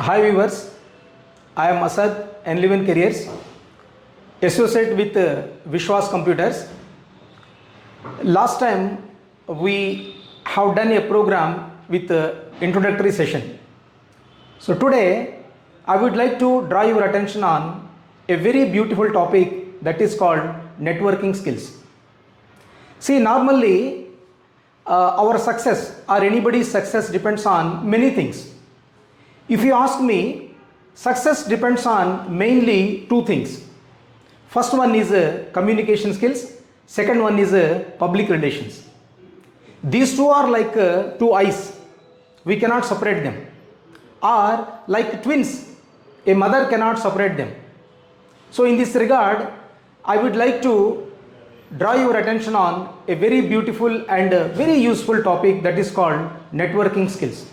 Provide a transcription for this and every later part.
Hi viewers, I am Asad N11 Careers, associate with Vishwas Computers. Last time we have done a program with introductory session. So today I would like to draw your attention on a very beautiful topic that is called networking skills. See, normally our success or anybody's success depends on many things. If you ask me, success depends on mainly two things. First one is communication skills, second one is public relations. These two are like two eyes, we cannot separate them. Or like twins, a mother cannot separate them. So in this regard, I would like to draw your attention on a very beautiful and very useful topic that is called networking skills.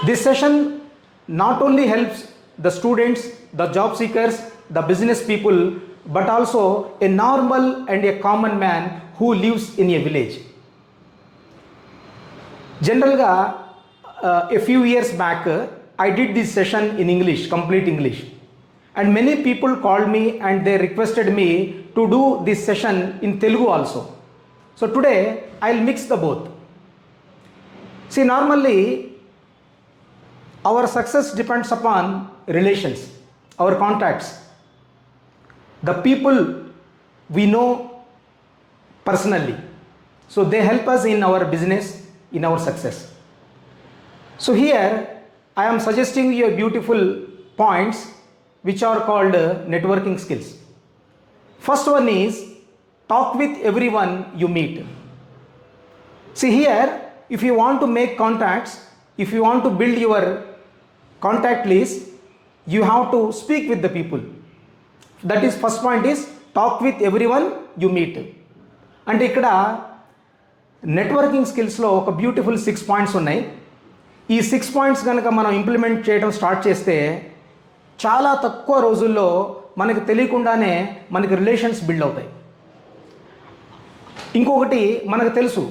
This session not only helps the students, the job seekers, the business people, but also a normal and a common man who lives in a village. Generally, a few years back, I did this session in English, complete English. And many people called me and they requested me to do this session in Telugu also. So today, I'll mix the both. See, normally, our success depends upon relations, our contacts, the people we know personally. So they help us in our business, in our success. So here I am suggesting you a beautiful points which are called networking skills. First one is talk with everyone you meet. See here, if you want to make contacts, if you want to build your contact list, you have to speak with the people. That is first point is talk with everyone you meet. అంటే ఇక్కడ networking స్కిల్స్లో ఒక beautiful 6 points ఉన్నాయి. ఈ 6 points కనుక మనం implement చేయడం start చేస్తే చాలా తక్కువ రోజుల్లో మనకు తెలియకుండానే మనకి రిలేషన్స్ బిల్డ్ అవుతాయి. ఇంకొకటి మనకు తెలుసు,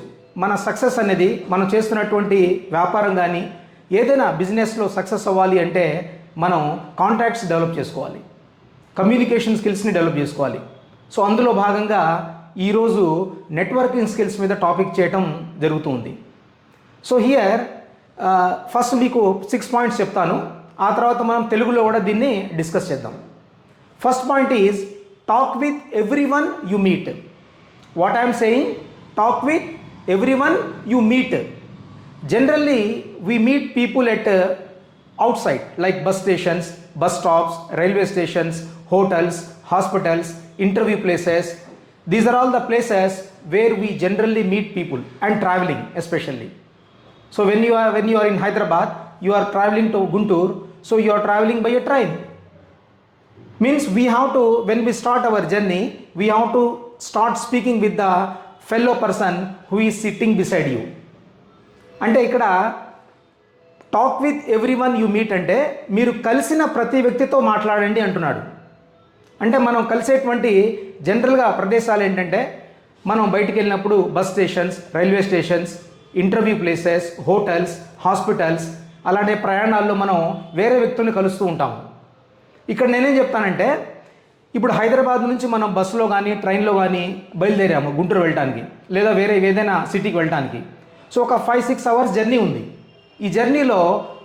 మన సక్సెస్ అనేది మనం చేస్తున్నటువంటి వ్యాపారం కానీ ఏదైనా బిజినెస్లో సక్సెస్ అవ్వాలి అంటే మనం కాంటాక్ట్స్ డెవలప్ చేసుకోవాలి, కమ్యూనికేషన్ స్కిల్స్ని డెవలప్ చేసుకోవాలి. సో అందులో భాగంగా ఈరోజు నెట్వర్కింగ్ స్కిల్స్ మీద టాపిక్ చేయటం జరుగుతుంది. సో హియర్ ఫస్ట్ మీకు 6 పాయింట్స్ చెప్తాను, ఆ తర్వాత మనం తెలుగులో కూడా దీన్ని డిస్కస్ చేద్దాం. First point is talk with everyone you meet. What I'm saying, talk with everyone you meet. Generally, we meet people at outside like bus stations, bus stops, railway stations, hotels, hospitals, interview places. These are all the places where we generally meet people, and traveling especially. So when you are in Hyderabad, you are traveling to Guntur, so you are traveling by a train. Means we have to, when we start our journey, we have to start speaking with the fellow person who is sitting beside you. అంటే ఇక్కడ talk with every one you meet అంటే మీరు కలిసిన ప్రతి వ్యక్తితో మాట్లాడండి అంటున్నాడు. అంటే మనం కలిసేటువంటి జనరల్గా ప్రదేశాలు ఏంటంటే మనం బయటికి వెళ్ళినప్పుడు bus stations, railway stations, interview places, hotels, hospitals, అలాంటి ప్రయాణాల్లో మనం వేరే వ్యక్తుల్ని కలుస్తూ ఉంటాము. ఇక్కడ నేనేం చెప్తానంటే, ఇప్పుడు హైదరాబాద్ నుంచి మనం బస్సులో కానీ ట్రైన్లో కానీ బయలుదేరాము గుంటూరు వెళ్ళడానికి, లేదా వేరే ఏదైనా సిటీకి వెళ్ళడానికి. సో ఒక 5-6 అవర్స్ జర్నీ ఉంది. ఈ జర్నీలో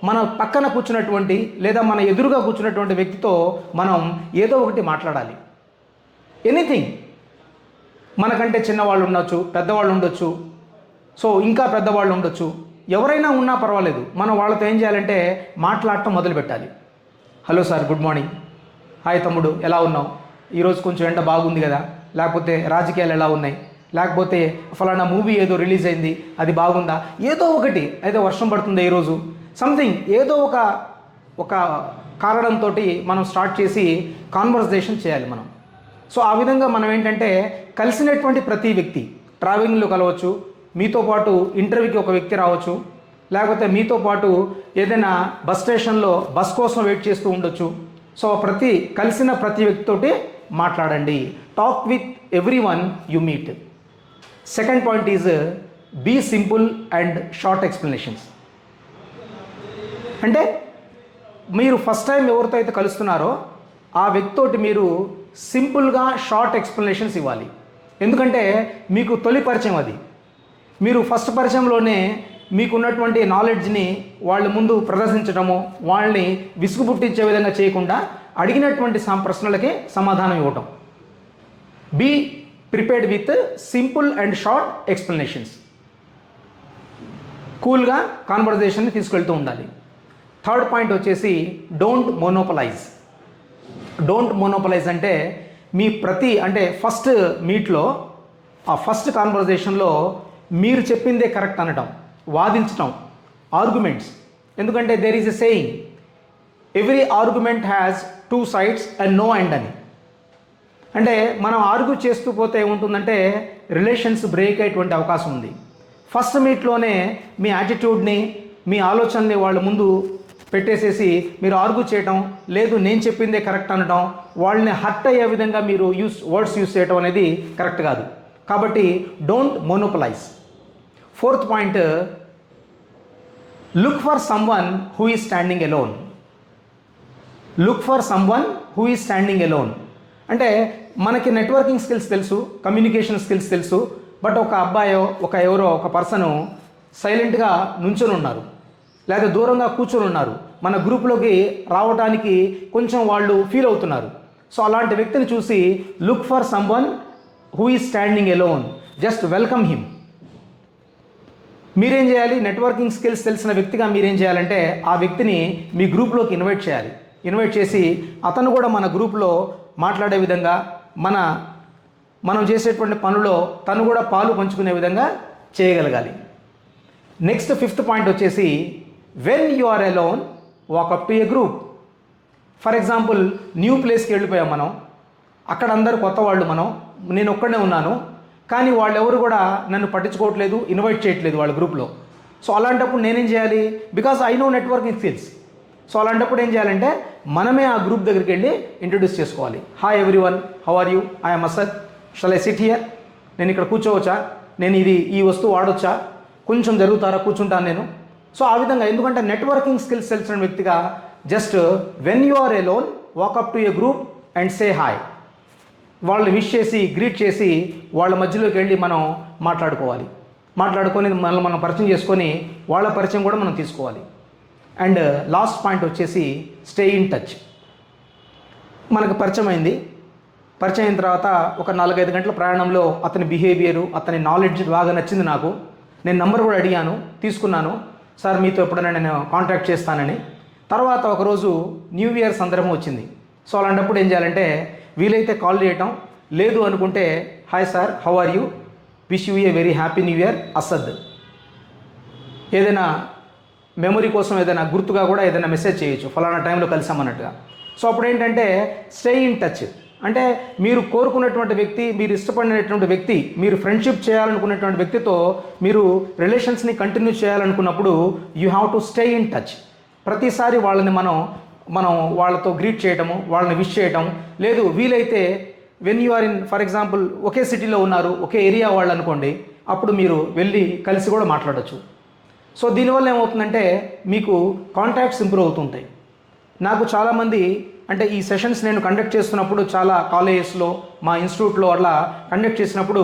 మన పక్కన కూర్చున్నటువంటి లేదా మన ఎదురుగా కూర్చున్నటువంటి వ్యక్తితో మనం ఏదో ఒకటి మాట్లాడాలి. ఎనీథింగ్, మనకంటే చిన్నవాళ్ళు ఉండొచ్చు, పెద్దవాళ్ళు ఉండొచ్చు, సో ఇంకా పెద్దవాళ్ళు ఉండొచ్చు, ఎవరైనా ఉన్నా పర్వాలేదు, మనం వాళ్ళతో ఏం చేయాలంటే మాట్లాడటం మొదలు పెట్టాలి. Hello sir, good morning. Hi తమ్ముడు, ఎలా ఉన్నావు? ఈరోజు కొంచెం ఎండ బాగుంది కదా, లేకపోతే రాజకీయాలు ఎలా ఉన్నాయి, లేకపోతే ఫలానా మూవీ ఏదో రిలీజ్ అయింది అది బాగుందా, ఏదో ఒకటి, ఏదో వర్షం పడుతుందా ఈరోజు, సంథింగ్ ఏదో ఒక కారణంతో మనం స్టార్ట్ చేసి కాన్వర్సేషన్ చేయాలి మనం. సో ఆ విధంగా మనం ఏంటంటే కలిసినటువంటి ప్రతి వ్యక్తి, ట్రావెలింగ్లో కలవచ్చు, మీతో పాటు ఇంటర్వ్యూకి ఒక వ్యక్తి రావచ్చు, లేకపోతే మీతో పాటు ఏదైనా బస్ స్టేషన్లో బస్ కోసం వెయిట్ చేస్తూ ఉండొచ్చు. సో కలిసిన ప్రతి వ్యక్తితోటి మాట్లాడండి. Talk with everyone you meet. Second point is be simple and short explanations. అంటే మీరు ఫస్ట్ టైం ఎవరితో అయితే కలుస్తున్నారో ఆ వ్యక్తితోటి మీరు సింపుల్గా షార్ట్ ఎక్స్ప్లెనేషన్స్ ఇవ్వాలి. ఎందుకంటే మీకు తొలి పరిచయం అది. మీరు ఫస్ట్ పరిచయంలోనే మీకున్నటువంటి నాలెడ్జ్ని వాళ్ళ ముందు ప్రదర్శించడము, వాళ్ళని విసుగు పుట్టించే విధంగా చేయకుండా అడిగినటువంటి ప్రశ్నలకే సమాధానం ఇవ్వటం. Be prepared with simple and short explanations. కూల్గా కాన్వర్జేషన్ని తీసుకెళ్తూ ఉండాలి. థర్డ్ పాయింట్ వచ్చేసి డోంట్ మోనోపలైజ్. డోంట్ మోనోపలైజ్ అంటే మీ అంటే ఫస్ట్ మీట్లో ఆ ఫస్ట్ కాన్వర్జేషన్లో మీరు చెప్పిందే కరెక్ట్ అనటం, వాదించటం, ఆర్గ్యుమెంట్స్. ఎందుకంటే there is a saying, every argument has 2 sides and no end అని. అంటే మనం ఆర్గ్యూ చేస్తూ పోతే ఏముంటుందంటే రిలేషన్స్ బ్రేక్ అయ్యేటువంటి అవకాశం ఉంది. ఫస్ట్ మీట్లోనే మీ యాటిట్యూడ్ని, మీ ఆలోచనని వాళ్ళ ముందు పెట్టేసేసి మీరు ఆర్గ్యూ చేయటం, లేదు నేను చెప్పిందే కరెక్ట్ అనడం, వాళ్ళని హర్ట్ అయ్యే విధంగా మీరు వర్డ్స్ యూస్ చేయటం అనేది కరెక్ట్ కాదు. కాబట్టి don't monopolise. Fourth point, look for someone who is standing alone. Look for someone who is standing alone అంటే మనకి నెట్వర్కింగ్ స్కిల్స్ తెలుసు, కమ్యూనికేషన్ స్కిల్స్ తెలుసు, బట్ ఒక అబ్బాయో ఎవరో ఒక పర్సను సైలెంట్గా నుంచొని ఉన్నారు, లేదా దూరంగా కూర్చొని ఉన్నారు, మన గ్రూప్లోకి రావడానికి కొంచెం వాళ్ళు ఫీల్ అవుతున్నారు. సో అలాంటి వ్యక్తిని చూసి look for someone who is standing alone, just welcome him. మీరేం చేయాలి? నెట్వర్కింగ్ స్కిల్స్ తెలిసిన వ్యక్తిగా మీరేం చేయాలంటే ఆ వ్యక్తిని మీ గ్రూప్లోకి ఇన్వైట్ చేయాలి. ఇన్వైట్ చేసి అతను కూడా మన గ్రూప్లో మాట్లాడే విధంగా, మనం చేసేటువంటి పనులో తను కూడా పాలు పంచుకునే విధంగా చేయగలగాలి. నెక్స్ట్ ఫిఫ్త్ పాయింట్ వచ్చేసి when you are alone walk up to a group. For example new ప్లేస్కి వెళ్ళిపోయాం మనం, అక్కడ అందరూ కొత్త వాళ్ళు, నేను ఒక్కడే ఉన్నాను, కానీ వాళ్ళు ఎవరు కూడా నన్ను పట్టించుకోవట్లేదు, ఇన్వైట్ చేయట్లేదు వాళ్ళ గ్రూప్లో. సో అలాంటప్పుడు నేనేం చేయాలి? Because I know networking skills. So అలాంటప్పుడు ఏం చేయాలంటే మనమే ఆ గ్రూప్ దగ్గరికి వెళ్ళి ఇంట్రడ్యూస్ చేసుకోవాలి. Hi everyone, how are you, I'm Asad, shall I sit here, నేను ఇక్కడ కూర్చోవచ్చా, నేను ఈ వస్తువు వాడొచ్చా, కొంచెం జరుగుతారా, కూర్చుంటాను నేను. సో ఆ విధంగా, ఎందుకంటే నెట్వర్కింగ్ స్కిల్స్ తెలిసిన వ్యక్తిగా just when you are alone walk up to a group and say hi. వాళ్ళని విష్ చేసి, గ్రీట్ చేసి వాళ్ళ మధ్యలోకి వెళ్ళి మనం మాట్లాడుకొని మనం పరిచయం చేసుకొని వాళ్ళ పరిచయం కూడా మనం తీసుకోవాలి. అండ్ లాస్ట్ పాయింట్ వచ్చేసి స్టే ఇన్ టచ్. మనకు పరిచయం అయిన తర్వాత ఒక 4-5 గంటల ప్రయాణంలో అతని బిహేవియరు, అతని నాలెడ్జ్ బాగా నచ్చింది నాకు. నేను నంబర్ కూడా అడిగాను, తీసుకున్నాను, సార్ మీతో ఎప్పుడైనా నేను కాంటాక్ట్ చేస్తానని. తర్వాత ఒకరోజు న్యూ ఇయర్ సందర్భం వచ్చింది. సో అలాంటప్పుడు ఏం చేయాలంటే వీలైతే కాల్ చేయటం, లేదు అనుకుంటే hi sir, how are you, wish you a very happy new year Asad. ఏదైనా మెమరీ కోసం ఏదైనా గుర్తుగా కూడా ఏదైనా మెసేజ్ చేయొచ్చు, ఫలానా టైంలో కలిసామన్నట్టుగా. సో అప్పుడు ఏంటంటే స్టే ఇన్ టచ్ అంటే మీరు కోరుకున్నటువంటి వ్యక్తి, మీరు ఇష్టపడినటువంటి వ్యక్తి, మీరు ఫ్రెండ్షిప్ చేయాలనుకున్నటువంటి వ్యక్తితో మీరు రిలేషన్స్ని కంటిన్యూ చేయాలనుకున్నప్పుడు you have to stay in touch. ప్రతిసారి వాళ్ళని మనం వాళ్ళతో గ్రీట్ చేయటము, వాళ్ళని విష్ చేయటం, లేదు వీలైతే when you are in, for example ఒకే సిటీలో ఉన్నారు, ఒకే ఏరియా వాళ్ళు అనుకోండి, అప్పుడు మీరు వెళ్ళి కలిసి కూడా మాట్లాడచ్చు. సో దీనివల్ల ఏమవుతుందంటే మీకు కాంటాక్ట్స్ ఇంప్రూవ్ అవుతుంటాయి. నాకు చాలామంది అంటే ఈ సెషన్స్ నేను కండక్ట్ చేస్తున్నప్పుడు చాలా కాలేజెస్లో, మా ఇన్స్టిట్యూట్లో అట్లా కండక్ట్ చేసినప్పుడు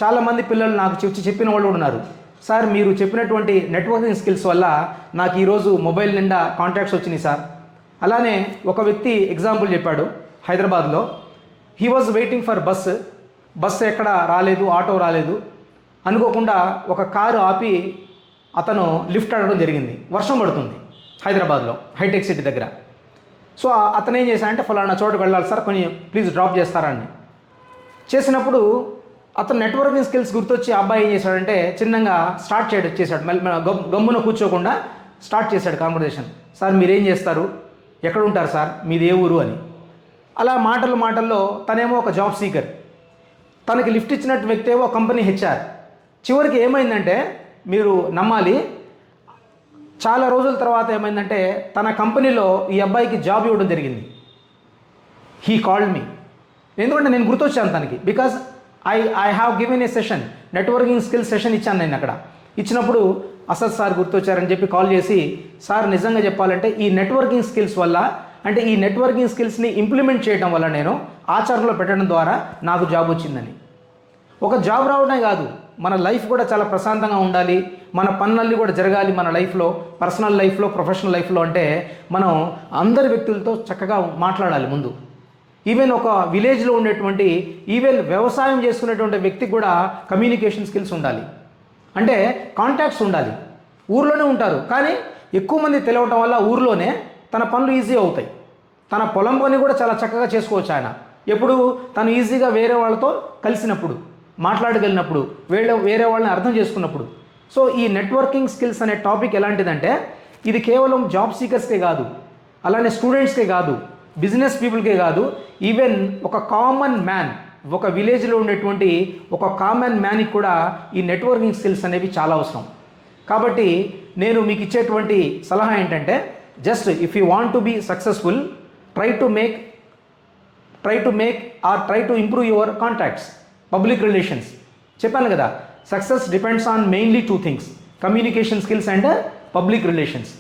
చాలామంది పిల్లలు నాకు చెప్పిన వాళ్ళు కూడా ఉన్నారు. సార్ మీరు చెప్పినటువంటి నెట్వర్కింగ్ స్కిల్స్ వల్ల నాకు ఈరోజు మొబైల్ నిండా కాంటాక్ట్స్ వచ్చినాయి సార్. అలానే ఒక వ్యక్తి ఎగ్జాంపుల్ చెప్పాడు, హైదరాబాద్లో he was waiting for bus ఎక్కడ రాలేదు, ఆటో రాలేదు, అనుకోకుండా ఒక కారు ఆపి అతను లిఫ్ట్ అడగడం జరిగింది. వర్షం పడుతుంది హైదరాబాద్లో, హైటెక్ సిటీ దగ్గర. సో అతను ఏం చేశాడంటే ఫలానా చోటుకు వెళ్ళాలి సార్, కొంచెం ప్లీజ్ డ్రాప్ చేస్తారని చేసినప్పుడు అతను నెట్వర్కింగ్ స్కిల్స్ గుర్తొచ్చి ఆ అబ్బాయి ఏం చేశాడంటే చిన్నగా స్టార్ట్ చేశాడు, గమ్మున కూర్చోకుండా స్టార్ట్ చేశాడు కాన్వర్జేషన్. సార్ మీరేం చేస్తారు, ఎక్కడ ఉంటారు సార్, మీది ఏ ఊరు అని. అలా మాటల్లో తనేమో ఒక జాబ్ సీకర్, తనకి లిఫ్ట్ ఇచ్చినట్టు వ్యక్తి ఏమో కంపెనీ హెచ్ఆర్. చివరికి ఏమైందంటే మీరు నమ్మాలి, చాలా రోజుల తర్వాత ఏమైందంటే తన కంపెనీలో ఈ అబ్బాయికి జాబ్ ఇవ్వడం జరిగింది. హీ కాల్డ్ మీ, ఎందుకంటే నేను గుర్తొచ్చాను తనకి, because I have given a session, networking skills session ఇచ్చాను నేను అక్కడ. ఇచ్చినప్పుడు అసద్ సార్ గుర్తొచ్చారని చెప్పి కాల్ చేసి, సార్ నిజంగా చెప్పాలంటే ఈ నెట్వర్కింగ్ స్కిల్స్ వల్ల, అంటే ఈ నెట్వర్కింగ్ స్కిల్స్ని ఇంప్లిమెంట్ చేయడం వల్ల, నేను ఆచరణలో పెట్టడం ద్వారా నాకు జాబ్ వచ్చిందని. ఒక జాబ్ రావడమే కాదు, మన లైఫ్ కూడా చాలా ప్రశాంతంగా ఉండాలి, మన పనులన్నీ కూడా జరగాలి మన లైఫ్లో, పర్సనల్ లైఫ్లో, ప్రొఫెషనల్ లైఫ్లో. అంటే మనం అందరి వ్యక్తులతో చక్కగా మాట్లాడాలి ముందు. ఈవెన్ ఒక విలేజ్లో ఉండేటువంటి, ఈవెన్ వ్యవసాయం చేసుకునేటువంటి వ్యక్తికి కూడా కమ్యూనికేషన్ స్కిల్స్ ఉండాలి. అంటే కాంటాక్ట్స్ ఉండాలి. ఊర్లోనే ఉంటారు కానీ ఎక్కువ మంది తెలియటం వల్ల ఊర్లోనే తన పనులు ఈజీ అవుతాయి. తన పొలం పని కూడా చాలా చక్కగా చేసుకోవచ్చు ఆయన. ఎప్పుడు తను ఈజీగా వేరే వాళ్ళతో కలిసినప్పుడు, మాట్లాడగలిగినప్పుడు, వేరే వాళ్ళని అర్థం చేసుకున్నప్పుడు. సో ఈ నెట్వర్కింగ్ స్కిల్స్ అనే టాపిక్ ఎలాంటిదంటే, ఇది కేవలం జాబ్ సీకర్స్కే కాదు, అలానే స్టూడెంట్స్కే కాదు, బిజినెస్ పీపుల్కే కాదు, ఈవెన్ ఒక కామన్ మ్యాన్, ఒక విలేజ్లో ఉండేటువంటి ఒక కామన్ మ్యాన్కి కూడా ఈ నెట్వర్కింగ్ స్కిల్స్ అనేవి చాలా అవసరం. కాబట్టి నేను మీకు ఇచ్చేటువంటి సలహా ఏంటంటే, just if you want to be successful, try to improve your contacts, public relations. చెప్పాను కదా, success depends on mainly 2 things, communication skills and public relations.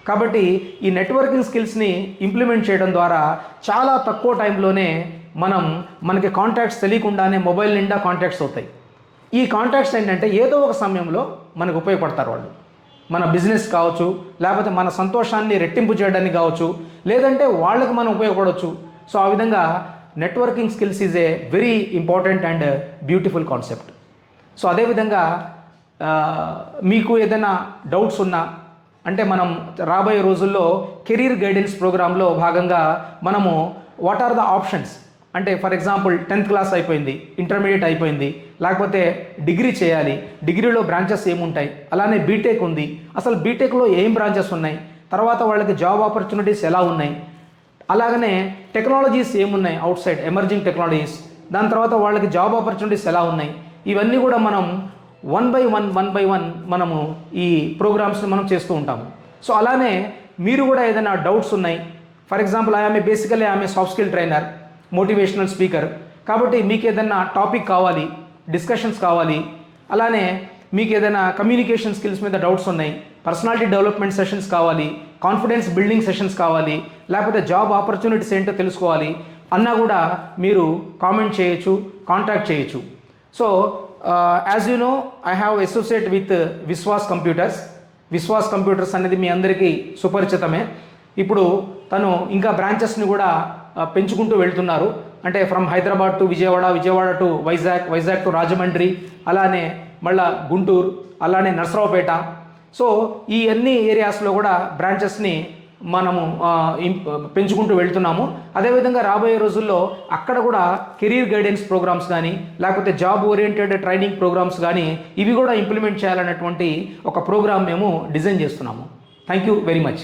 కాబట్టి ఈ నెట్వర్కింగ్ స్కిల్స్ని ఇంప్లిమెంట్ చేయడం ద్వారా చాలా తక్కువ టైంలోనే మనకి కాంటాక్ట్స్ తెలియకుండానే మొబైల్ నిండా కాంటాక్ట్స్ అవుతాయి. ఈ కాంటాక్ట్స్ ఏంటంటే ఏదో ఒక సమయంలో మనకు ఉపయోగపడతారు వాళ్ళు. మన బిజినెస్ కావచ్చు, లేకపోతే మన సంతోషాన్ని రెట్టింపు చేయడానికి కావచ్చు, లేదంటే వాళ్ళకి మనం ఉపయోగపడవచ్చు. సో ఆ విధంగా networking skills is a very important and beautiful concept. So అదేవిధంగా మీకు ఏదైనా డౌట్స్ ఉన్నా, అంటే మనం రాబోయే రోజుల్లో కెరీర్ గైడెన్స్ ప్రోగ్రాంలో భాగంగా మనము వాట్ ఆర్ ద ఆప్షన్స్, అంటే ఫర్ ఎగ్జాంపుల్ 10th క్లాస్ అయిపోయింది, ఇంటర్మీడియట్ అయిపోయింది, లేకపోతే డిగ్రీ చేయాలి, డిగ్రీలో బ్రాంచెస్ ఏముంటాయి, అలానే బీటెక్ ఉంది, అసలు బీటెక్లో ఏం బ్రాంచెస్ ఉన్నాయి, తర్వాత వాళ్ళకి జాబ్ ఆపర్చునిటీస్ ఎలా ఉన్నాయి, అలాగనే టెక్నాలజీస్ ఏమున్నాయి అవుట్ సైడ్, ఎమర్జింగ్ టెక్నాలజీస్, దాని తర్వాత వాళ్ళకి జాబ్ ఆపర్చునిటీస్ ఎలా ఉన్నాయి, ఇవన్నీ కూడా మనం వన్ బై వన్ మనము ఈ ప్రోగ్రామ్స్ని మనం చేస్తూ ఉంటాము. సో అలానే మీరు కూడా ఏదైనా డౌట్స్ ఉన్నాయి, for example basically I'm soft skill trainer, motivational speaker. కాబట్టి మీకు ఏదైనా టాపిక్ కావాలి, డిస్కషన్స్ కావాలి, అలానే మీకు ఏదైనా కమ్యూనికేషన్ స్కిల్స్ మీద డౌట్స్ ఉన్నాయి, పర్సనాలిటీ డెవలప్మెంట్ సెషన్స్ కావాలి, కాన్ఫిడెన్స్ బిల్డింగ్ సెషన్స్ కావాలి, లేకపోతే జాబ్ ఆపర్చునిటీస్ ఏంటో తెలుసుకోవాలి అన్నా కూడా మీరు కామెంట్ చేయొచ్చు, కాంటాక్ట్ చేయొచ్చు. So as you know, I have associate with Vishwas computers అనేది మీ అందరికీ సుపరిచితమే. ఇప్పుడు తను ఇంకా బ్రాంచెస్ని కూడా పెంచుకుంటూ వెళ్తున్నారు. అంటే from Hyderabad to Vijayawada to Vizag to Rajahmundry, అలానే మళ్ళా గుంటూరు, అలానే నర్సరావుపేట. సో ఈ అన్ని ఏరియాస్లో కూడా బ్రాంచెస్ని మనము పెంచుకుంటూ వెళ్తున్నాము. అదేవిధంగా రాబోయే రోజుల్లో అక్కడ కూడా కెరీర్ గైడెన్స్ ప్రోగ్రామ్స్ కానీ, లేకపోతే జాబ్ ఓరియంటెడ్ ట్రైనింగ్ ప్రోగ్రామ్స్ కానీ, ఇవి కూడా ఇంప్లిమెంట్ చేయాలన్నటువంటి ఒక ప్రోగ్రామ్ మేము డిజైన్ చేస్తున్నాము. Thank you very much.